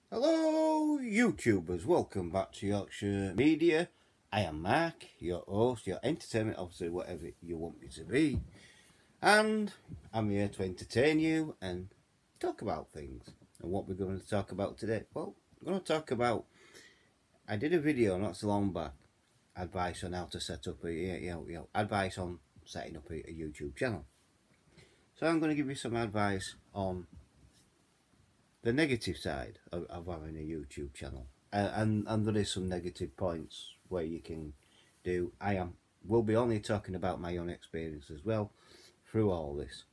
Hello YouTubers, welcome back to Yorkshire Media. I am Mark, your host, your entertainment officer, whatever you want me to be. And I'm here to entertain you and talk about things. And what we're going to talk about today? Well, we're going to talk about, I did a video not so long back, advice on how to set up advice on setting up a YouTube channel. So I'm going to give you some advice on the negative side of having a YouTube channel, and there is some negative points where you can do. Will be only talking about my own experience as well through all this,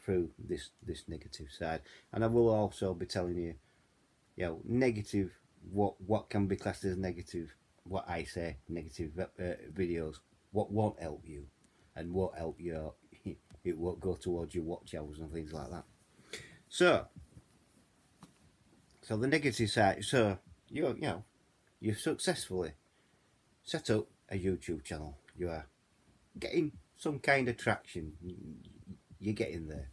through this negative side, and I will also be telling you, negative, what can be classed as negative, what I say negative videos, what won't help you, and what help you. It won't go towards your watch hours and things like that. So the negative side. So you successfully set up a YouTube channel. You are getting some kind of traction. You're getting there,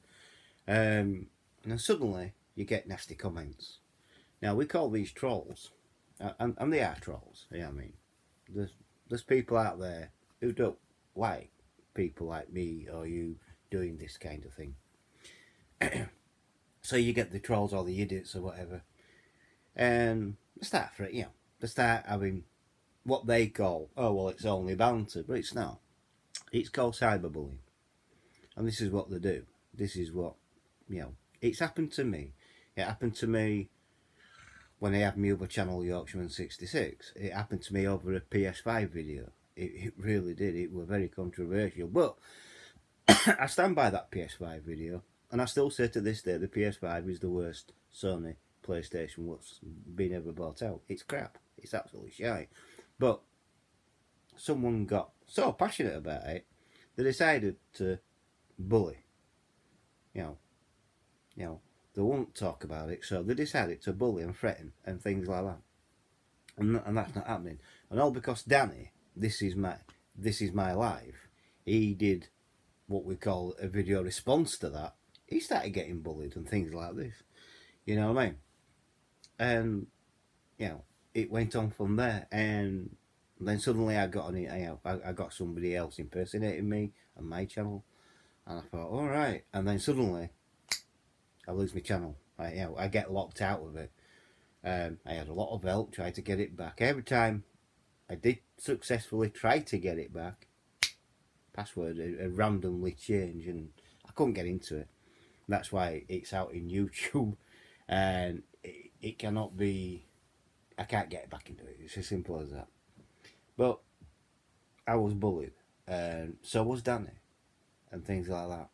and then suddenly you get nasty comments. Now we call these trolls, and they are trolls. Yeah, I mean, there's people out there who don't like people like me or you doing this kind of thing. So you get the trolls or the idiots or whatever. And they start having what they call, oh well, it's only banter, but it's not. It's called cyberbullying, and this is what they do. This is what, it's happened to me. It happened to me when I had my other channel, Yorkshireman 66. It happened to me over a PS5 video. It really did. It was very controversial, but I stand by that PS5 video, and I still say to this day the PS5 is the worst Sony PlayStation what's been ever bought out. It's crap. It's absolutely shite. But someone got so passionate about it, they decided to bully. They won't talk about it, so they decided to bully and threaten and things like that. And that's not happening. And all because Danny, this is my life. He did what we call a video response to that. He started getting bullied and things like this. You know what I mean? And it went on from there, and then suddenly I got I got somebody else impersonating me on my channel, and I thought, all right. And then suddenly I lose my channel. I get locked out of it. I had a lot of help, tried to get it back. Every time I did successfully try to get it back, password randomly changed, and I couldn't get into it. That's why it's out in YouTube, and it cannot be. I can't get back into it. It's as simple as that. But I was bullied, and so was Danny, and things like that.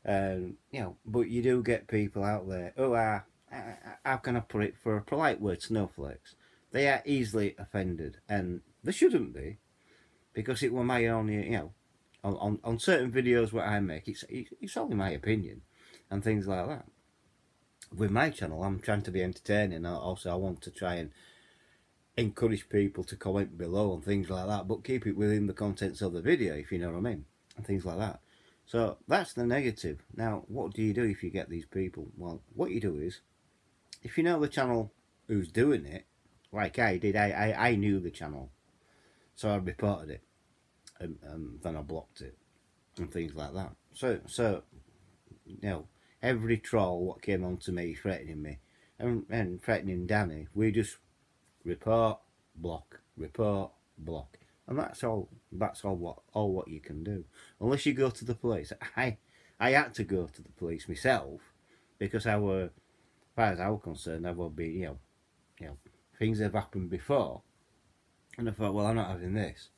And but you do get people out there who are, how can I put it, for a polite word, snowflakes. They are easily offended, and they shouldn't be, because it was my only, on certain videos what I make, it's only my opinion, and things like that. With my channel, I'm trying to be entertaining. Also, I want to try and encourage people to comment below and things like that, but keep it within the contents of the video, if you know what I mean, and things like that. So that's the negative. Now, what do you do if you get these people? Well, what you do is, if you know the channel who's doing it, like I did, I knew the channel, so I reported it, and then I blocked it, and things like that. So every troll what came on to me threatening me and threatening Danny, we just report, block, and that's all what you can do, unless you go to the police. I had to go to the police myself, because as far as I was concerned, I would be, things have happened before, and I thought, well, I'm not having this,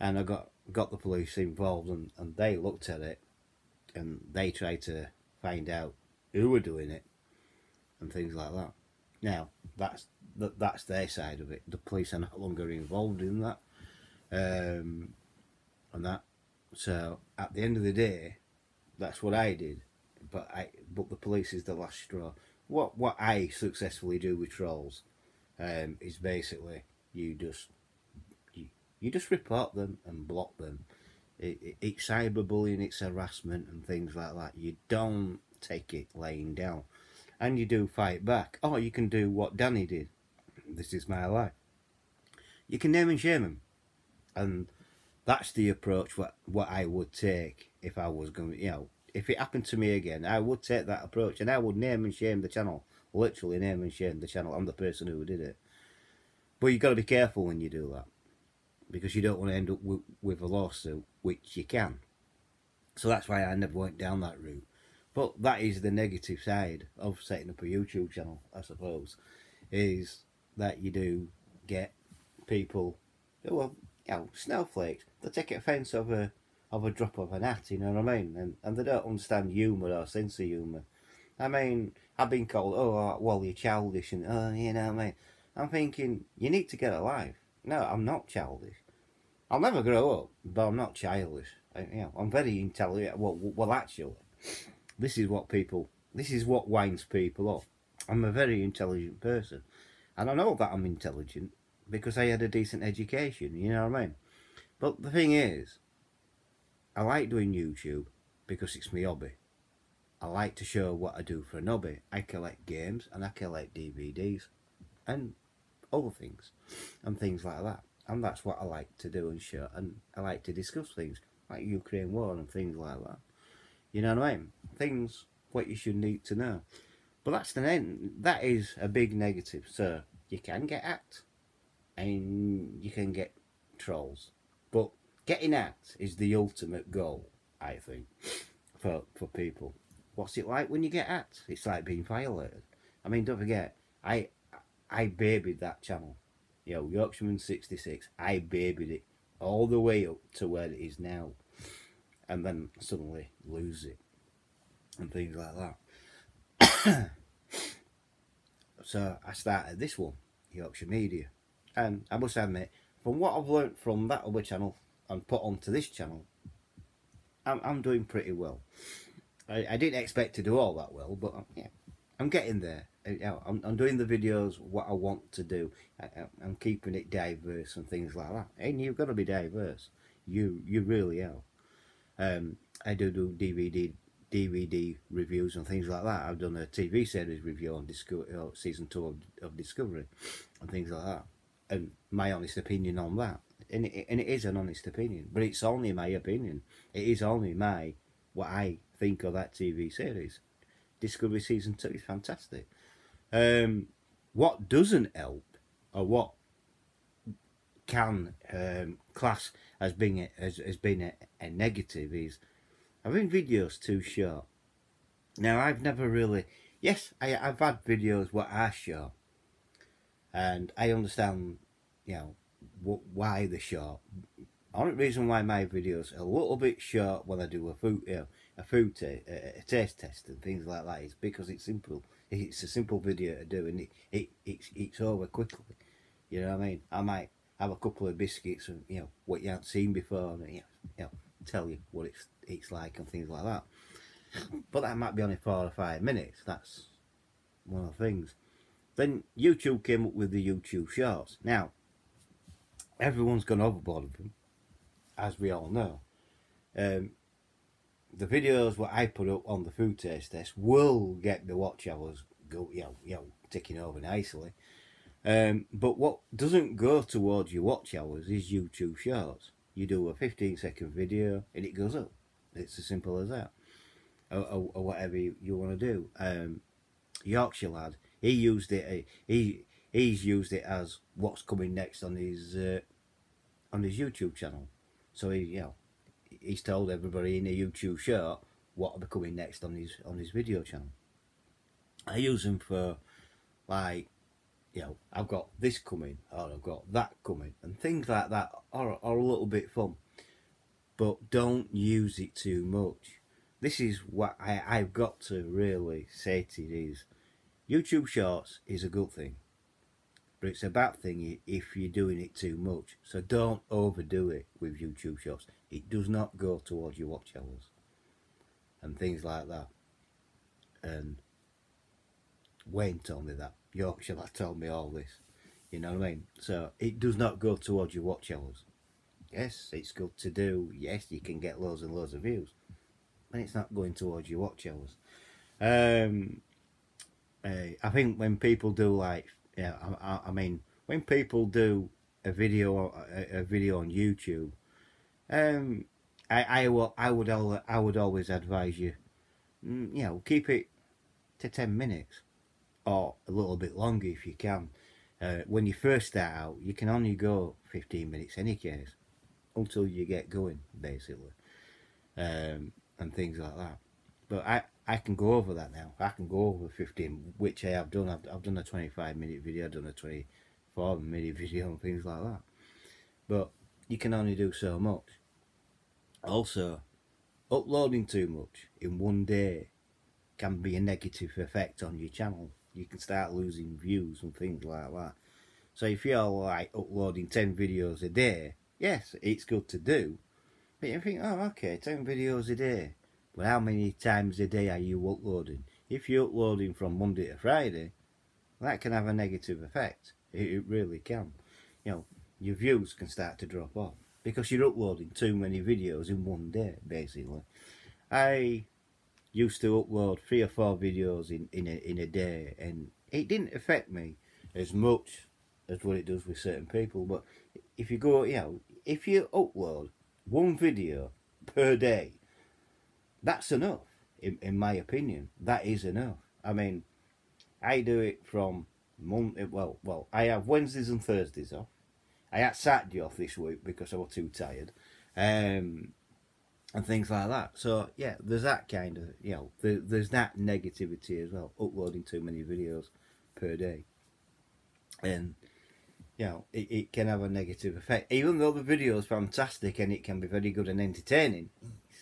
and I got the police involved, and they looked at it, and they tried to find out who were doing it and things like that. Now that's their side of it. The police are no longer involved in that, and that. So at the end of the day, that's what I did. But the police is the last straw. What I successfully do with trolls is basically you just report them and block them. It's cyberbullying, it's harassment and things like that. You don't take it laying down. and you do fight back. Or you can do what Danny did. This is my life. You can name and shame him. And that's the approach what I would take if I was going, you know, if it happened to me again, I would take that approach and I would name and shame the channel. Literally name and shame the channel. I'm the person who did it. But you've got to be careful when you do that, because you don't want to end up with a lawsuit, which you can. So that's why I never went down that route. But that is the negative side of setting up a YouTube channel, I suppose, is that you do get people who are, you know, snowflakes. They take offence of a drop of an hat, you know what I mean? And they don't understand humour or sense of humour. I mean, I've been called, oh, well, you're childish, and, oh, you know what I mean? I'm thinking, you need to get a life. No, I'm not childish. I'll never grow up, but I'm not childish. You know, I'm very intelligent. Well, actually, this is what winds people up. I'm a very intelligent person. And I know that I'm intelligent because I had a decent education, you know what I mean? But the thing is, I like doing YouTube because it's my hobby. I like to show what I do for an hobby. I collect games and I collect DVDs and other things and things like that. And that's what I like to do and show. And I like to discuss things like Ukraine war and things like that. You know what I mean? Things what you should need to know. But that's the end. That is a big negative. So you can get hacked and you can get trolls. But getting hacked is the ultimate goal, I think, for people. What's it like when you get hacked? It's like being violated. I mean, don't forget, I babied that channel. You know, Yorkshireman 66. I babied it all the way up to where it is now. And then suddenly lose it. And things like that. So I started this one, Yorkshire Media. And I must admit, from what I've learnt from that other channel and put onto this channel, I'm doing pretty well. I didn't expect to do all that well, but yeah, I'm getting there. I'm doing the videos what I want to do. I'm keeping it diverse and things like that. And you've got to be diverse. You really are. I do DVD reviews and things like that. I've done a TV series review on season 2 of Discovery and things like that. And my honest opinion on that. And it is an honest opinion, but it's only my opinion. It is only what I think of that TV series. Discovery season 2 is fantastic. What doesn't help, or what can class as being a negative, is having videos too short. Now, I've never really, yes, I've had videos what are short, and I understand, you know, why they're short. The only reason why my videos are a little bit short when I do a taste test and things like that is because it's simple. It's a simple video to do, and it's over quickly. You know what I mean? I might have a couple of biscuits and, you know, what you haven't seen before, and, you know, tell you what it's like and things like that. But that might be only 4 or 5 minutes. That's one of the things. Then YouTube came up with the YouTube Shorts. Now, everyone's gone overboard with them, as we all know. The videos what I put up on the food taste test will get the watch hours go, you know, ticking over nicely. But what doesn't go towards your watch hours is YouTube Shorts. You do a 15-second video and it goes up. It's as simple as that. Or whatever you want to do. Yorkshire lad, he used it. He's used it as what's coming next on his YouTube channel. So he's told everybody in a YouTube short what will be coming next on his video channel. I use them for, like, you know, I've got this coming, or I've got that coming, and things like that are a little bit fun. But don't use it too much. This is what I've got to really say to you is, YouTube Shorts is a good thing, but it's a bad thing if you're doing it too much. So don't overdo it with YouTube Shorts. It does not go towards your watch hours and things like that. And Wayne told me that. Yorkshire lad told me all this. You know what I mean? So it does not go towards your watch hours. Yes, it's good to do. Yes, you can get loads and loads of views. And it's not going towards your watch hours. I think when people do like, yeah, I mean, when people do a video on YouTube, um, I would always advise you, you know, keep it to 10 minutes or a little bit longer if you can. When you first start out, you can only go 15 minutes any case until you get going, basically, and things like that. But I can go over that now. I can go over 15, which I have done. I've done a 25-minute video, I've done a 24-minute video and things like that. But you can only do so much. Also, uploading too much in one day can be a negative effect on your channel. You can start losing views and things like that. So if you're like uploading 10 videos a day, yes, it's good to do. But you think, oh, okay, 10 videos a day. But how many times a day are you uploading? If you're uploading from Monday to Friday, that can have a negative effect. It really can. You know, your views can start to drop off because you're uploading too many videos in one day, basically. I used to upload 3 or 4 videos in a day, and it didn't affect me as much as what it does with certain people. But if you go, you know, if you upload 1 video per day, that's enough, in my opinion. That is enough. I mean, I do it from Monday. Well, I have Wednesdays and Thursdays off. I had Saturday off this week because I was too tired, and things like that. So yeah, there's that kind of, you know, there's that negativity as well. Uploading too many videos per day, and you know, it can have a negative effect. Even though the video is fantastic and it can be very good and entertaining,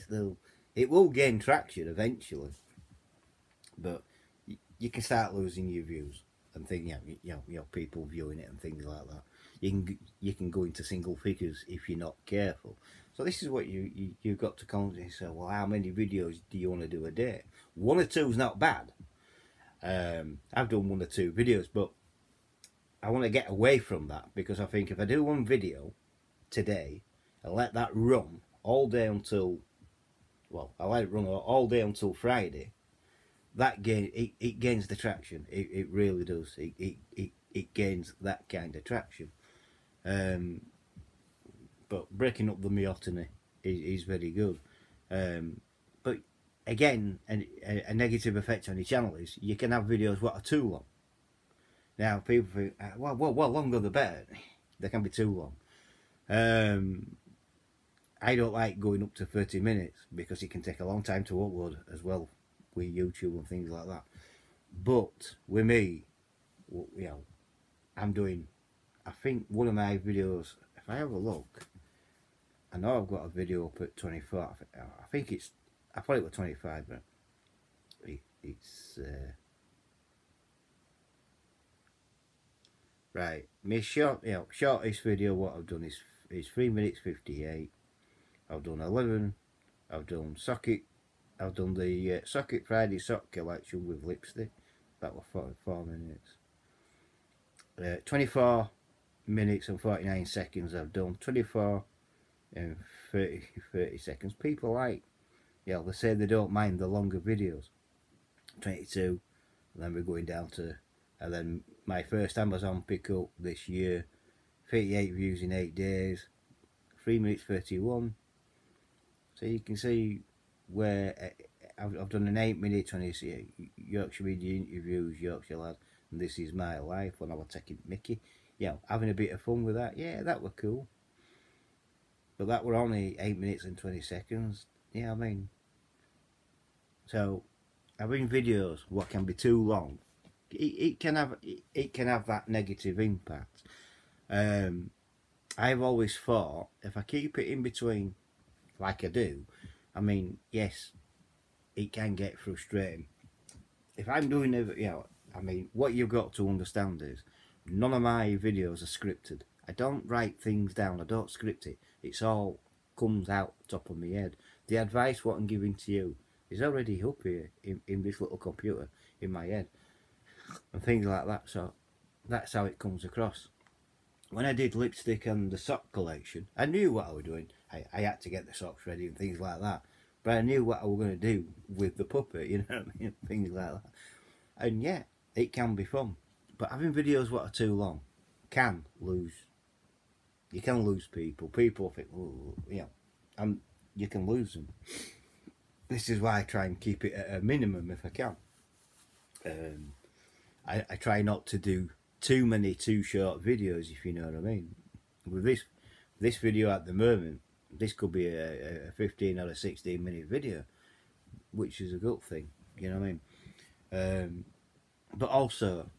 still it will gain traction eventually. But you can start losing your views and things. You know, people viewing it and things like that. You can go into single figures if you're not careful. So this is what you've got to constantly say. Well, how many videos do you want to do a day? 1 or 2 is not bad. I've done 1 or 2 videos, but I want to get away from that, because I think if I do 1 video today and let that run all day until, well, I let it run all day until Friday, that it gains the traction. It really does. It gains that kind of traction. But breaking up the monotony is very good. But again, a negative effect on your channel is you can have videos what are too long. Now people think, well, longer the better. They can be too long. I don't like going up to 30 minutes because it can take a long time to upload as well with YouTube and things like that. But with me, you know, I'm doing, I think one of my videos, if I have a look, I know I've got a video up at 24. I think it's, I thought it was 25, but it's right. My shortest video what I've done is 3 minutes 58. I've done 11. I've done socket. I've done the Socket Friday sock collection with lipstick. That was 44 minutes. 24 minutes and 49 seconds I've done. 24 and 30 seconds. People like, yeah, they say they don't mind the longer videos. 22, and then we're going down to, and then my first Amazon pickup this year, 38 views in 8 days, 3 minutes 31. So you can see where I've done an 8-minute 20 Yorkshire Media Interviews, Yorkshire Lad, and This Is My Life when I was taking Mickey. You know, having a bit of fun with that. Yeah, that were cool. But that were only 8 minutes and 20 seconds. Yeah, I mean. So, having videos what can be too long, it can have that negative impact. I've always thought if I keep it in between, like I do, I mean, yes, it can get frustrating. If I'm doing it, you know, I mean, what you've got to understand is none of my videos are scripted. I don't write things down. I don't script it. It's all comes out top of my head. The advice what I'm giving to you is already up here in this little computer in my head and things like that. So that's how it comes across. When I did lipstick and the sock collection, I knew what I was doing. I had to get the socks ready and things like that. But I knew what I was going to do with the puppet, you know what I mean? Things like that. And yeah, it can be fun. But having videos what are too long can lose. You can lose people. People think, oh, you know, and you can lose them. This is why I try and keep it at a minimum if I can. I try not to do too many too short videos, if you know what I mean. With this video at the moment, this could be a 15 or a 16-minute video, which is a good thing, you know what I mean. But also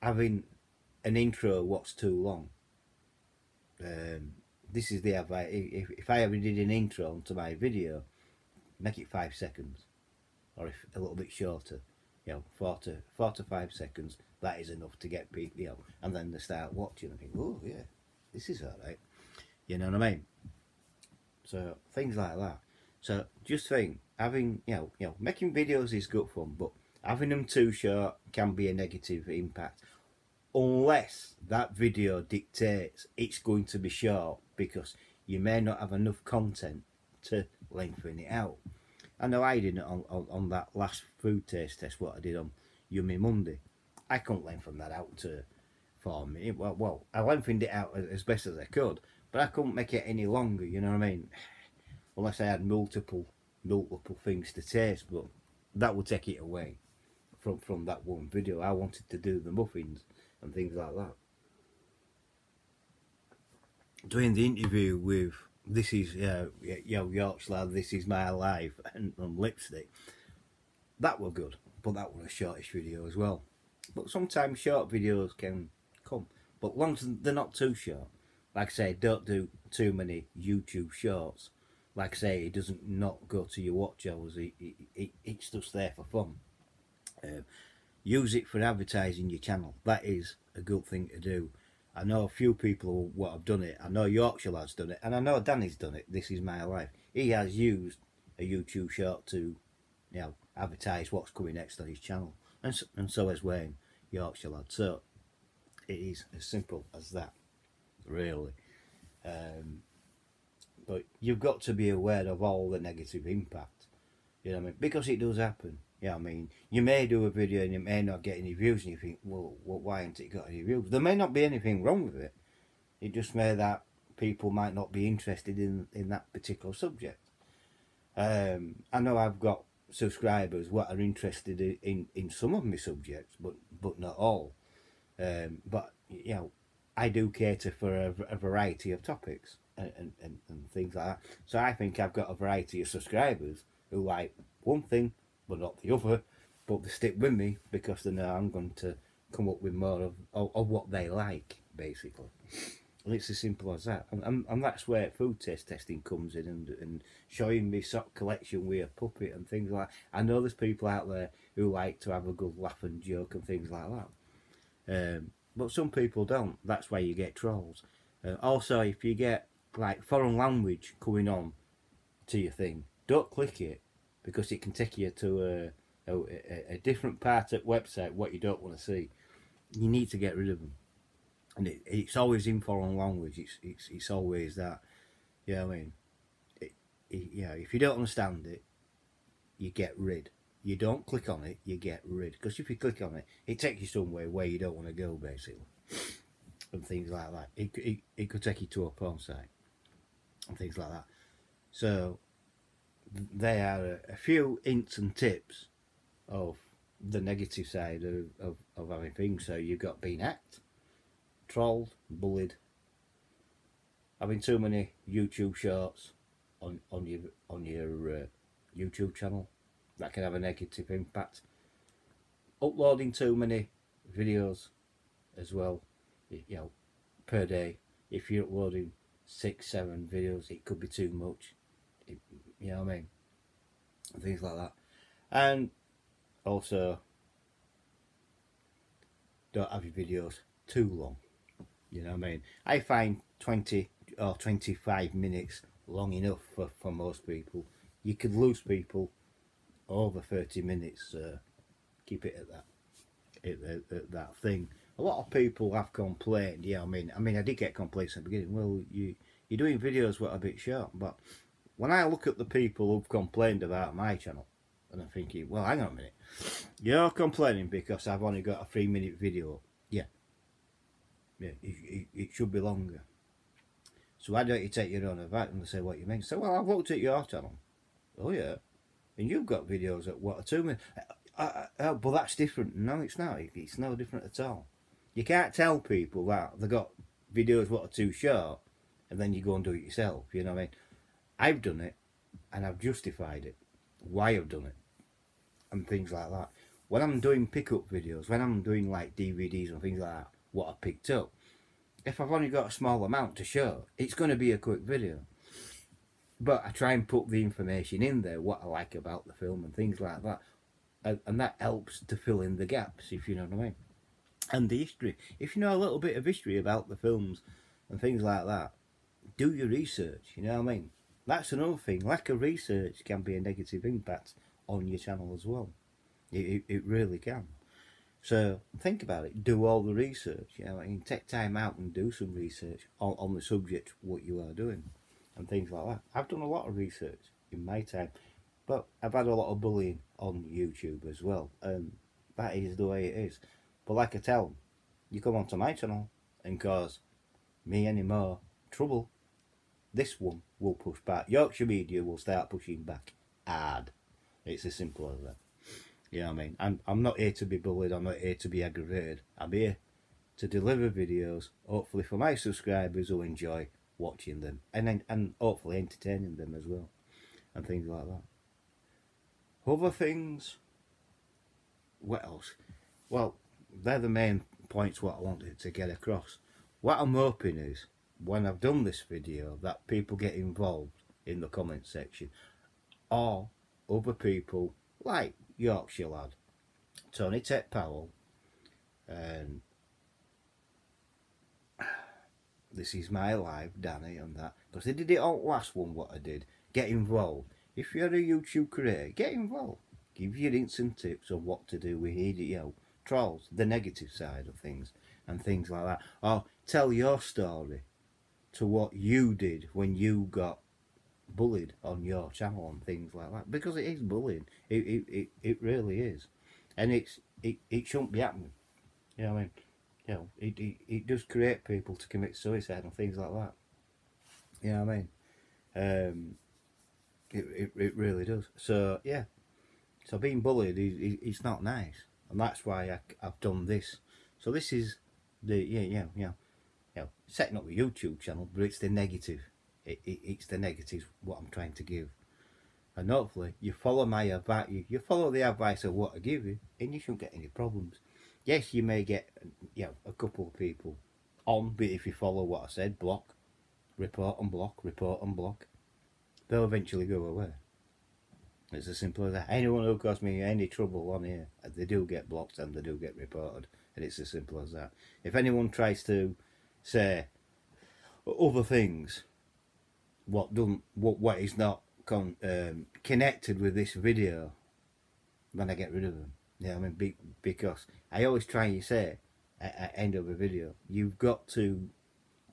having an intro what's too long. This is the advice. If I ever did an intro to my video, make it 5 seconds, or if a little bit shorter, you know, 4 to 5 seconds. That is enough to get people, you know, and then they start watching and think, oh yeah, this is alright, you know what I mean. So things like that. So just think, having you know, making videos is good fun, but having them too short can be a negative impact, unless that video dictates it's going to be short, because you may not have enough content to lengthen it out. I know I did it on that last food taste test, what I did on Yummy Monday. I couldn't lengthen that out to 4 minutes. Well, I lengthened it out as best as I could, but I couldn't make it any longer, you know what I mean? Unless I had multiple things to taste, but that would take it away from that one video. I wanted to do the muffins and things like that. Doing the interview with this is Yorkshire lad, this is my life, and lipstick, that were good, but that was a shortish video as well. But sometimes short videos can come, but as long as they're not too short. Like I say, don't do too many YouTube shorts. Like I say, it doesn't not go to your watch hours. It's just there for fun. Use it for advertising your channel. That is a good thing to do. I know a few people what have done it. I know Yorkshire lad's done it, and I know Danny's done it. This is my life. He has used a YouTube short to, you know, advertise what's coming next on his channel, and so has Wayne, Yorkshire lad. So it is as simple as that, really. But you've got to be aware of all the negative impact, you know what I mean, because it does happen. Yeah, I mean, you may do a video and it may not get any views, and you think, well, why hasn't it got any views? There may not be anything wrong with it. It just may that people might not be interested in that particular subject. I know I've got subscribers what are interested in some of my subjects, but not all. But you know, I do cater for a variety of topics and things like that. So I think I've got a variety of subscribers who like one thing but not the other, but they stick with me because they know I'm going to come up with more of what they like, basically. And it's as simple as that. And that's where food taste testing comes in, and showing me sock collection with a puppet and things like that. I know there's people out there who like to have a good laugh and joke and things like that. But some people don't. That's why you get trolls. Also, if you get like foreign language coming on to your thing, don't click it, because it can take you to a different part of the website what you don't want to see. You need to get rid of them. And it's always in foreign language. It's always that. You know what I mean? You know, if you don't understand it, you get rid. You don't click on it, you get rid. Because if you click on it, it takes you somewhere where you don't want to go, basically. And things like that. It could take you to a porn site. And things like that. So there are a few hints and tips of the negative side of having things. So you've got being hacked, trolled, bullied, having too many YouTube shorts on your YouTube channel. That can have a negative impact. Uploading too many videos as well, you know, per day. If you're uploading 6-7 videos, it could be too much. You know what I mean? Things like that. And also, don't have your videos too long. You know what I mean? I find 20 or 25 minutes long enough for most people. You could lose people over 30 minutes. Keep it at that, at that thing. A lot of people have complained. Yeah, I mean, I did get complaints at the beginning. Well, you're doing videos what a bit short, but when I look at the people who've complained about my channel, and I'm thinking, well, hang on a minute, You're complaining because I've only got a 3-minute video. Yeah. Yeah, it should be longer. So why don't you take your own advice and say what you mean? So, well, I've looked at your channel. Oh, yeah. And you've got videos at, what, 2 minutes? But that's different. No, it's not. It's no different at all. You can't tell people that they've got videos what are too short and then you go and do it yourself. You know what I mean? I've done it and I've justified it. Why I've done it. And things like that. When I'm doing pickup videos, when I'm doing like DVDs and things like that, what I picked up, if I've only got a small amount to show, it's going to be a quick video. But I try and put the information in there, what I like about the film and things like that. And that helps to fill in the gaps, if you know what I mean. And the history. If you know a little bit of history about the films and things like that, do your research, you know what I mean. That's another thing. Lack of research can be a negative impact on your channel as well. It really can. So think about it. Do all the research. You know, and take time out and do some research on the subject what you are doing and things like that. I've done a lot of research in my time, but I've had a lot of bullying on YouTube as well, and that is the way it is. But like I tell them, you come onto my channel and cause me any more trouble, this one will push back. Yorkshire media will start pushing back hard. It's as simple as that. You know what I mean? I'm not here to be bullied, I'm not here to be aggravated. I'm here to deliver videos, hopefully for my subscribers who enjoy watching them, and hopefully entertaining them as well, and things like that. Other things, what else? Well, they're the main points what I wanted to get across. What I'm hoping is, when I've done this video, that people get involved in the comment section, or other people like Yorkshire lad, Tony Tech Powell, and This Is My Life, Danny, and that, because they did it all last one what I did. Get involved. If you're a YouTube creator, get involved. Give your hints and tips of what to do with trolls, the negative side of things, and things like that. Or tell your story to what you did when you got bullied on your channel and things like that, because it is bullying. It really is, and it shouldn't be happening. You know what I mean? You know, it does create people to commit suicide and things like that. You know what I mean? It really does. So yeah, so being bullied it's not nice, and that's why I've done this. So this is the setting up a YouTube channel, but it's the negative. It's the negatives what I'm trying to give, and hopefully you follow my advice. You follow the advice of what I give you, and you shouldn't get any problems. Yes, you may get a couple of people on, but if you follow what I said, block, report and block, report and block, they'll eventually go away. It's as simple as that. Anyone who caused me any trouble on here, they do get blocked and they do get reported, and it's as simple as that. If anyone tries to say other things, what is not connected with this video, then I get rid of them. Yeah, I mean, because I always try and say at the end of a video, you've got to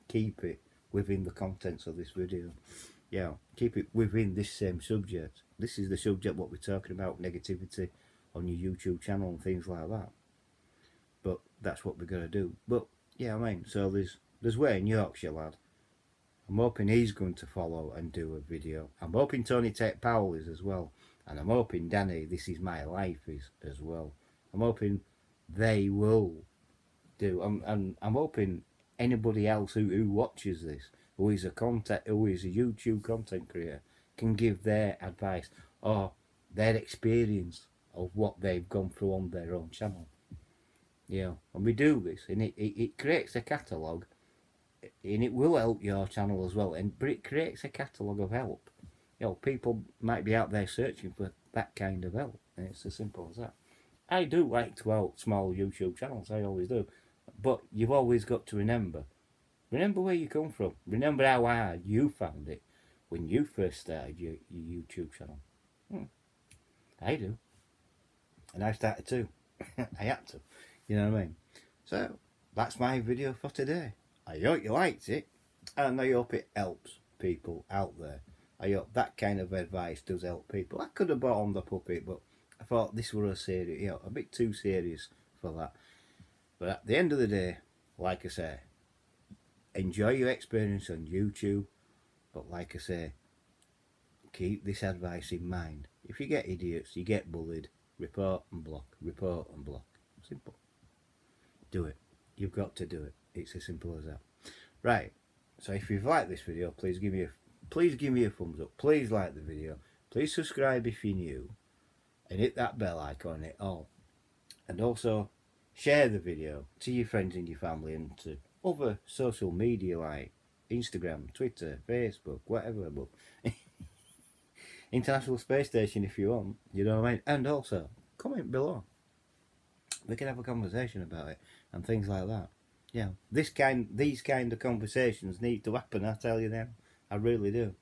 keep it within the contents of this video. Yeah, keep it within this same subject. This is the subject what we're talking about, negativity on your YouTube channel and things like that. But that's what we're gonna do. But yeah, I mean, so there's Wayne Yorkshire lad. I'm hoping he's going to follow and do a video. I'm hoping Tony Tech Powell is as well. And I'm hoping Danny, This Is My Life, is as well. I'm hoping they will do. And I'm hoping anybody else who watches this, who is a YouTube content creator, can give their advice or their experience of what they've gone through on their own channel. And we do this, and it creates a catalogue, and it will help your channel as well. But it creates a catalogue of help. People might be out there searching for that kind of help, and it's as simple as that. I do like to help small YouTube channels, I always do, but you've always got to remember where you come from. Remember how hard you found it when you first started your YouTube channel. I do, and I started too. I had to, you know what I mean? So that's my video for today. I hope you liked it, and I hope it helps people out there. I hope that kind of advice does help people. I could have bought on the puppet, but I I thought this were a serious, you know, a bit too serious for that. But at the end of the day, like I say, enjoy your experience on YouTube. But like I say, keep this advice in mind. If you get idiots, you get bullied, report and block, report and block. Simple. Do it. You've got to do it. It's as simple as that. Right. So if you've liked this video, please give me a thumbs up. Please like the video. Please subscribe if you're new, and hit that bell icon on it all. And also share the video to your friends and your family and to other social media like Instagram, Twitter, Facebook, whatever. But International Space Station if you want, you know what I mean? And also comment below. We can have a conversation about it and things like that. Yeah, these kind of conversations need to happen, I tell you now. I really do.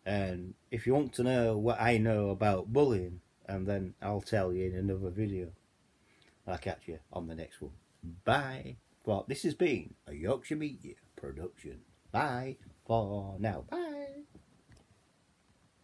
And if you want to know what I know about bullying, and then I'll tell you in another video. I'll catch you on the next one. Bye. Well, this has been a Yorkshire Media production. Bye for now. Bye.